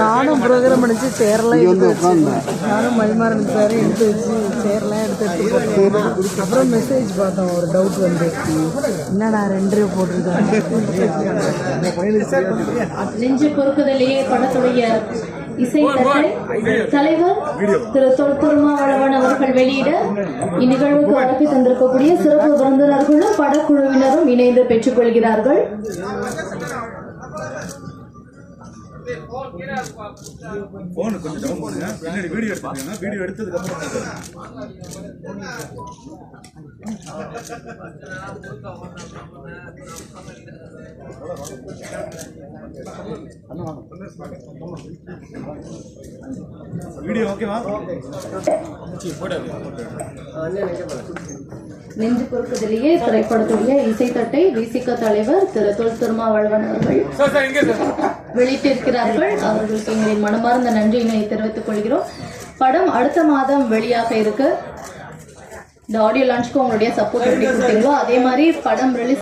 நானும் ப்ரோக்ராம் பண்ணிச்சு சேர்லாம் எடுத்து வச்சு நானும் மதிமாறன் சார் எடுத்து வச்சு சேர்லாம் எடுத்து போட்டோம். அப்புறம் மெசேஜ் பார்த்தோம், ஒரு டவுட் வந்து என்னடா 2 போட்டிருக்காங்க. நெஞ்சு பொறுக்குதலையே படத்துடைய இசைத்தட்டை தலைவர் திரு திருமாவளவன் அவர்கள் வெளியிட இந்நிகழ்வுக்கு வருகை தந்திருக்கக்கூடிய சிறப்பு விருந்தினர்களும் படக்குழுவினரும் இணைந்து பெற்றுக் கொள்கிறார்கள். வீடியோ எடுத்ததுக்கு அப்புறம் வீடியோ ஓகேவா? நெஞ்சு பொறுக்குதலையே திரைப்படத்துடைய இசைத்தட்டை விசிக தலைவர் திரு திருமாவளவன் அவர்கள் வெளியிட்டிருக்கிறார்கள். அவர்களுக்கு எங்களின் மனமார்ந்த நன்றியினை தெரிவித்துக் கொள்கிறோம். படம் அடுத்த மாதம் வெளியாக இருக்கு. இந்த ஆடியோ லான்ச்சுக்கு உங்களுடைய சப்போர்ட் எப்படி கொடுத்தீங்களோ அதே மாதிரி படம் ரிலீஸ்